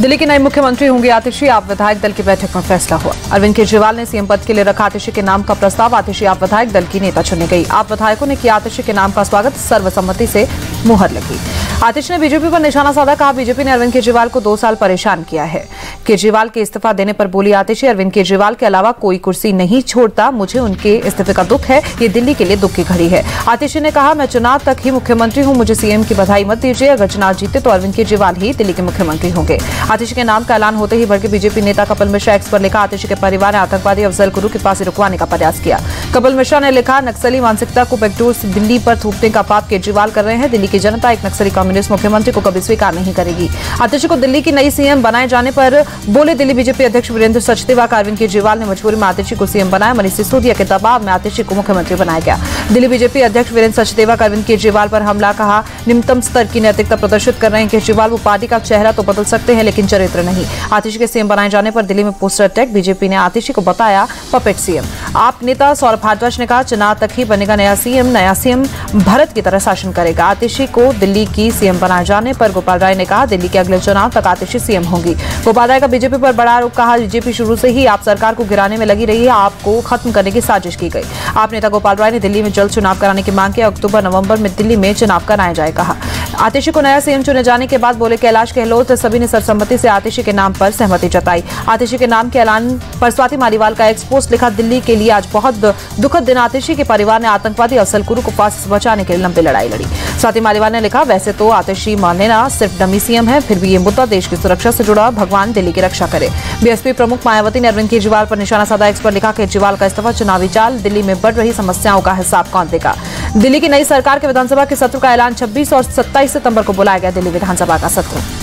दिल्ली के नए मुख्यमंत्री होंगे आतिशी। आप विधायक दल की बैठक में फैसला हुआ। अरविंद केजरीवाल ने सीएम पद के लिए रखा आतिशी के नाम का प्रस्ताव। आतिशी आप विधायक दल की नेता चुनी गई। आप विधायकों ने किया आतिशी के नाम का स्वागत। सर्वसम्मति से मुहर लगी। आतिशी ने बीजेपी पर निशाना साधा। कहा बीजेपी ने अरविंद केजरीवाल को 2 साल परेशान किया है। केजरीवाल के इस्तीफा देने पर बोली आतिशी, अरविंद केजरीवाल के अलावा कोई कुर्सी नहीं छोड़ता। मुझे उनके इस्तीफे का दुख है। ये दिल्ली के लिए दुख की घड़ी है। आतिशी ने कहा मैं चुनाव तक ही मुख्यमंत्री हूं। मुझे सीएम की बधाई मत दीजिए। अगर चुनाव जीते तो अरविंद केजरीवाल ही दिल्ली के मुख्यमंत्री होंगे। आतिशी के नाम का ऐलान होते ही भड़के बीजेपी नेता कपिल मिश्रा एक्स पर लिखा, आतिशी के परिवार ने आतंकवादी अफजल गुरु की फांसी रुकवाने का प्रयास किया। कपिल मिश्रा ने लिखा, नक्सली मानसिकता को बैकडोर से दिल्ली पर थूकने का पाप केजरीवाल कर रहे हैं। दिल्ली की जनता एक नक्सली कम्युनिस्ट मुख्यमंत्री को कभी स्वीकार नहीं करेगी। आतिशी को दिल्ली की नई सीएम बनाए जाने पर बोले दिल्ली बीजेपी अध्यक्ष वीरेंद्र सचदेवा का, अरविंद केजरीवाल ने मजबूरी में आतिशी को सीएम बनाया। मनीष सिसोदिया के दबाव में आतिशी को मुख्यमंत्री बनाया गया। दिल्ली बीजेपी अध्यक्ष वीरेंद्र सचदेवा का अरविंद केजरीवाल पर हमला। कहा निम्नतम स्तर की नैतिकता प्रदर्शित कर रहे हैं केजरीवाल। वो पार्टी का चेहरा तो बदल सकते हैं लेकिन चरित्र नहीं। आतिशी के सीएम बनाए जाने पर दिल्ली में पोस्टर अटैक। बीजेपी ने आतिशी को बताया पपेट सीएम। आप नेता सौरभ भारद्वाज ने कहा चुनाव तक ही बनेगा नया सीएम। नया सीएम भारत की तरह शासन करेगा। आतिशी को दिल्ली की सीएम बनाए जाने पर गोपाल राय ने कहा दिल्ली के अगले चुनाव तक आतिशी सीएम होंगी। गोपाल राय का बीजेपी पर बड़ा आरोप। कहा बीजेपी शुरू से ही आप सरकार को गिराने में लगी रही है। आपको खत्म करने की साजिश की गई। आप नेता गोपाल राय ने दिल्ली में जल्द चुनाव कराने की मांग की। अक्टूबर नवंबर में दिल्ली में चुनाव कराया जाएगा। आतिशी को नया सीएम चुने जाने के बाद बोले कैलाश गहलोत, सभी ने सर्वसम्मति से आतिशी के नाम पर सहमति जताई। आतिशी के नाम के ऐलान पर स्वाति मालीवाल का एक पोस्ट लिखा, दिल्ली के लिए आज बहुत दुखद दिन। आतिशी के परिवार ने आतंकवादी अफजल गुरु को फांसी से बचाने के लिए लंबी लड़ाई लड़ी। स्वाति मालीवाल ने लिखा, वैसे तो आतिशी मान लेना सिर्फ डमी सीएम है, फिर भी ये मुद्दा देश की सुरक्षा से जुड़ा। भगवान दिल्ली की रक्षा करे। बीएसपी प्रमुख मायावती ने अरविंद केजरीवाल पर निशाना साधा। एक्स पर लिखा, केजरीवाल का इस्तीफा चुनावी चाल। दिल्ली में बढ़ रही समस्याओं का हिसाब कौन देगा। दिल्ली की नई सरकार के विधानसभा के सत्र का ऐलान 26 और 27 सितंबर को बुलाया गया दिल्ली विधानसभा का सत्र।